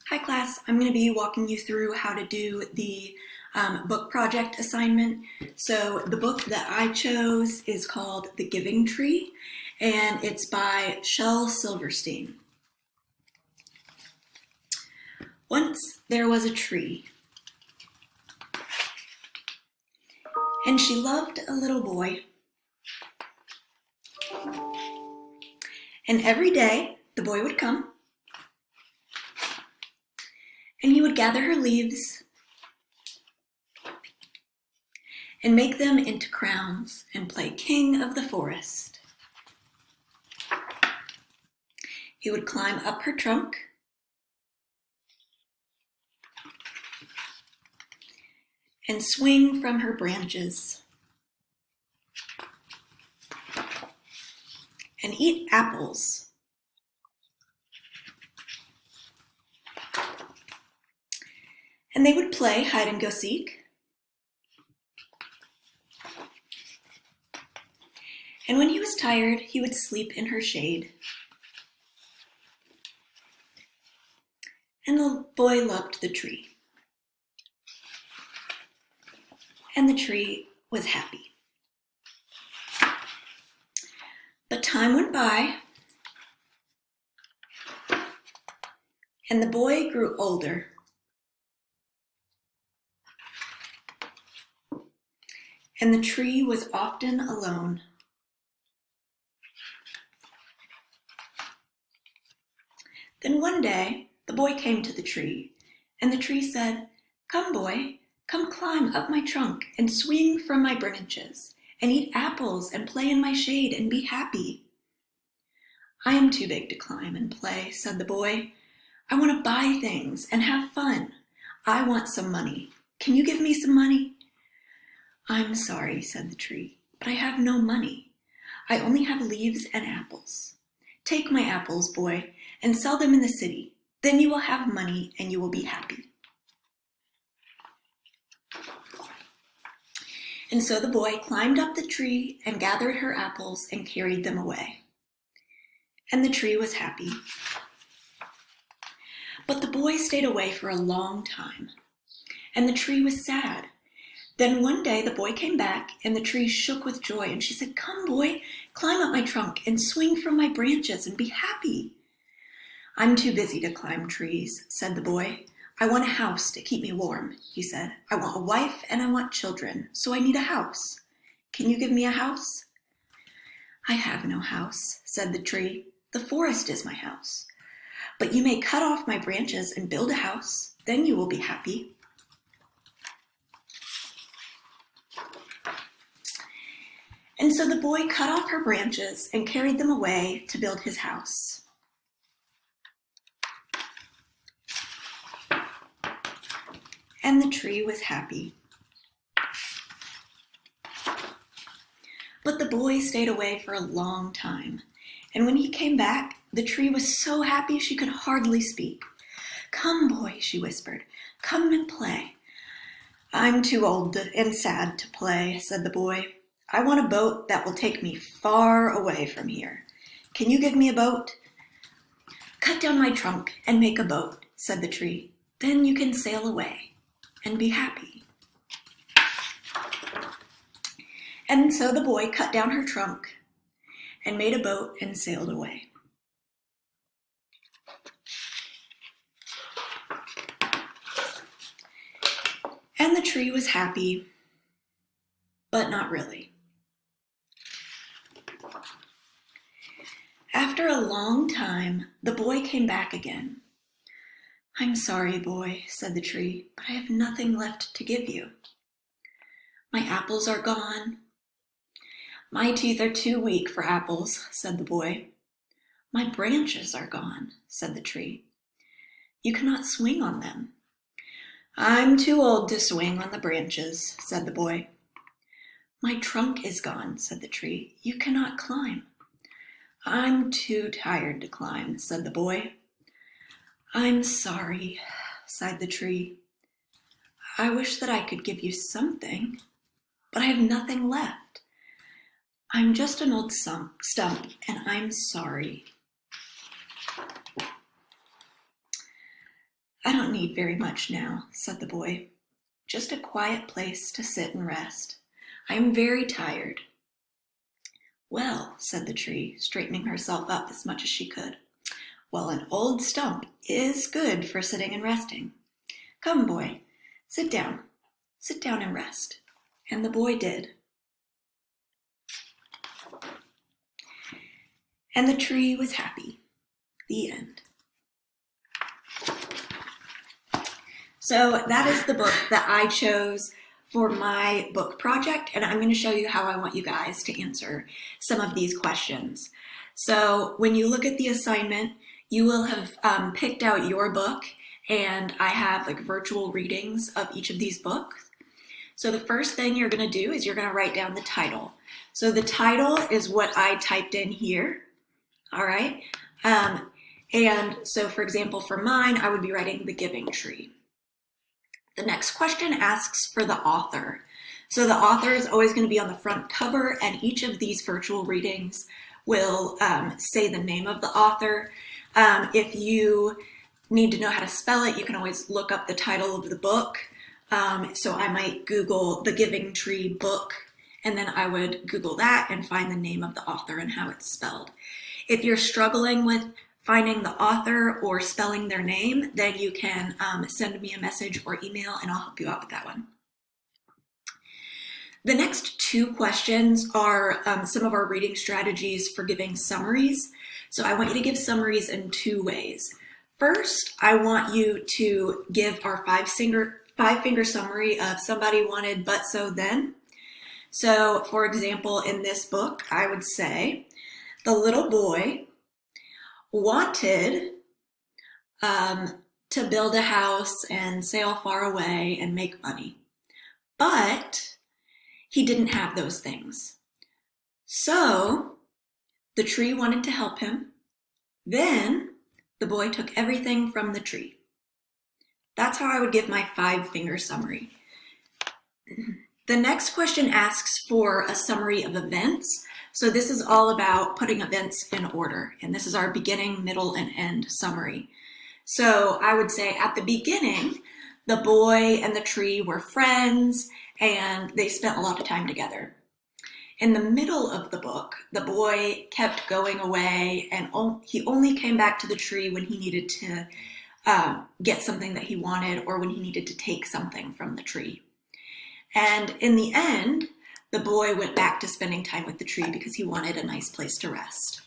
Hi class, I'm going to be walking you through how to do the book project assignment. So the book that I chose is called The Giving Tree, and it's by Shel Silverstein. Once there was a tree, and she loved a little boy. And every day the boy would come, and he would gather her leaves and make them into crowns and play king of the forest. He would climb up her trunk and swing from her branches and eat apples. And they would play hide and go seek. And when he was tired, he would sleep in her shade. And the boy loved the tree. And the tree was happy. But time went by, and the boy grew older. And the tree was often alone. Then one day, the boy came to the tree, and the tree said, "Come, boy, come climb up my trunk and swing from my branches and eat apples and play in my shade and be happy." "I am too big to climb and play," said the boy. "I want to buy things and have fun. I want some money. Can you give me some money?" "I'm sorry," said the tree, "but I have no money. I only have leaves and apples. Take my apples, boy, and sell them in the city. Then you will have money and you will be happy." And so the boy climbed up the tree and gathered her apples and carried them away. And the tree was happy. But the boy stayed away for a long time, and the tree was sad. Then one day the boy came back, and the tree shook with joy, and she said, "Come, boy, climb up my trunk and swing from my branches and be happy." "I'm too busy to climb trees," said the boy. "I want a house to keep me warm," he said. "I want a wife and I want children, so I need a house. Can you give me a house?" "I have no house," said the tree. "The forest is my house. But you may cut off my branches and build a house. Then you will be happy." And so the boy cut off her branches and carried them away to build his house. And the tree was happy. But the boy stayed away for a long time. And when he came back, the tree was so happy she could hardly speak. "Come, boy," she whispered. "Come and play." "I'm too old and sad to play," said the boy. "I want a boat that will take me far away from here. Can you give me a boat?" "Cut down my trunk and make a boat," said the tree. "Then you can sail away and be happy." And so the boy cut down her trunk and made a boat and sailed away. And the tree was happy, but not really. After a long time, the boy came back again. "I'm sorry, boy," said the tree, "but I have nothing left to give you. My apples are gone." "My teeth are too weak for apples," said the boy. "My branches are gone," said the tree. "You cannot swing on them." "I'm too old to swing on the branches," said the boy. "My trunk is gone," said the tree. "You cannot climb." "I'm too tired to climb," said the boy. "I'm sorry," sighed the tree. "I wish that I could give you something, but I have nothing left. I'm just an old stump, and I'm sorry." I don't need very much now, said the boy. Just a quiet place to sit and rest. I am very tired. Well, said the tree, straightening herself up as much as she could. Well, an old stump is good for sitting and resting. Come, boy, sit down. Sit down and rest. And the boy did. And the tree was happy. The end. So that is the book that I chose for my book project, and I'm going to show you how I want you guys to answer some of these questions. So when you look at the assignment, you will have picked out your book, and I have like virtual readings of each of these books. So the first thing you're going to do is you're going to write down the title. So the title is what I typed in here, all right? And so for example, for mine, I would be writing The Giving Tree. The next question asks for the author. So the author is always going to be on the front cover, and each of these virtual readings will say the name of the author. If you need to know how to spell it, you can always look up the title of the book. So I might Google The Giving Tree book, and then I would Google that and find the name of the author and how it's spelled. If you're struggling with finding the author or spelling their name, then you can send me a message or email and I'll help you out with that one. The next two questions are some of our reading strategies for giving summaries. So I want you to give summaries in two ways. First, I want you to give our five-finger summary of Somebody Wanted But So Then. So for example, in this book, I would say, the little boy wanted to build a house and sail far away and make money, but he didn't have those things. So the tree wanted to help him. Then the boy took everything from the tree. That's how I would give my five-finger summary. The next question asks for a summary of events. So this is all about putting events in order, and this is our beginning, middle, and end summary. So I would say at the beginning, the boy and the tree were friends, and they spent a lot of time together. In the middle of the book, the boy kept going away, and he only came back to the tree when he needed to get something that he wanted or when he needed to take something from the tree. And in the end, the boy went back to spending time with the tree because he wanted a nice place to rest.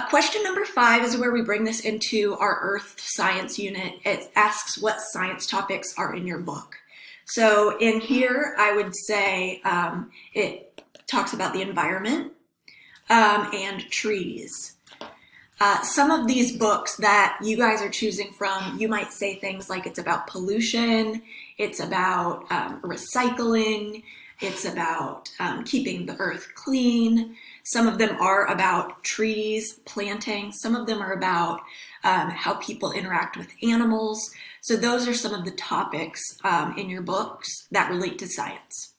Question number 5 is where we bring this into our Earth Science unit. It asks what science topics are in your book. So in here, I would say it talks about the environment and trees. Some of these books that you guys are choosing from, you might say things like it's about pollution, it's about recycling, it's about keeping the earth clean. Some of them are about trees, planting. Some of them are about how people interact with animals. So those are some of the topics in your books that relate to science.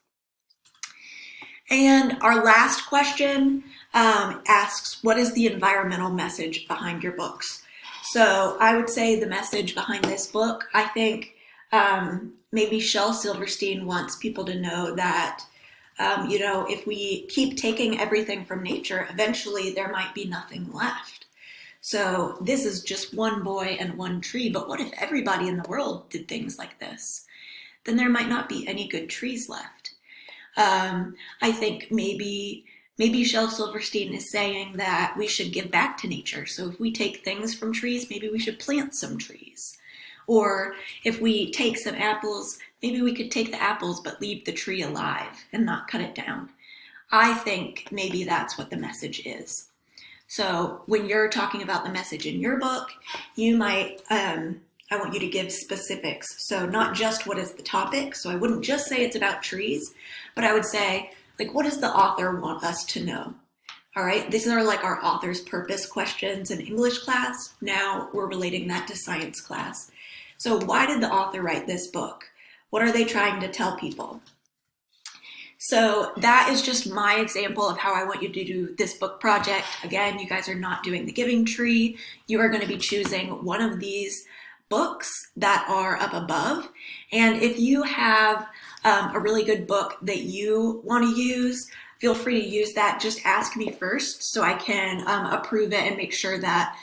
And our last question asks, what is the environmental message behind your books? So I would say the message behind this book, I think maybe Shel Silverstein wants people to know that, if we keep taking everything from nature, eventually there might be nothing left. So this is just one boy and one tree, but what if everybody in the world did things like this? Then there might not be any good trees left. I think maybe Shel Silverstein is saying that we should give back to nature. So if we take things from trees, maybe we should plant some trees. Or if we take some apples, maybe we could take the apples but leave the tree alive and not cut it down. I think maybe that's what the message is. So when you're talking about the message in your book, you might, I want you to give specifics. So not just what is the topic. So I wouldn't just say it's about trees, but I would say, like, what does the author want us to know? All right, these are like our author's purpose questions in English class. Now we're relating that to science class. So why did the author write this book? What are they trying to tell people? So that is just my example of how I want you to do this book project. Again, you guys are not doing the giving tree. You are going to be choosing one of these books that are up above. And if you have a really good book that you want to use, feel free to use that. Just ask me first so I can approve it and make sure that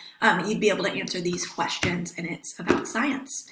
you'd be able to answer these questions, and it's about science.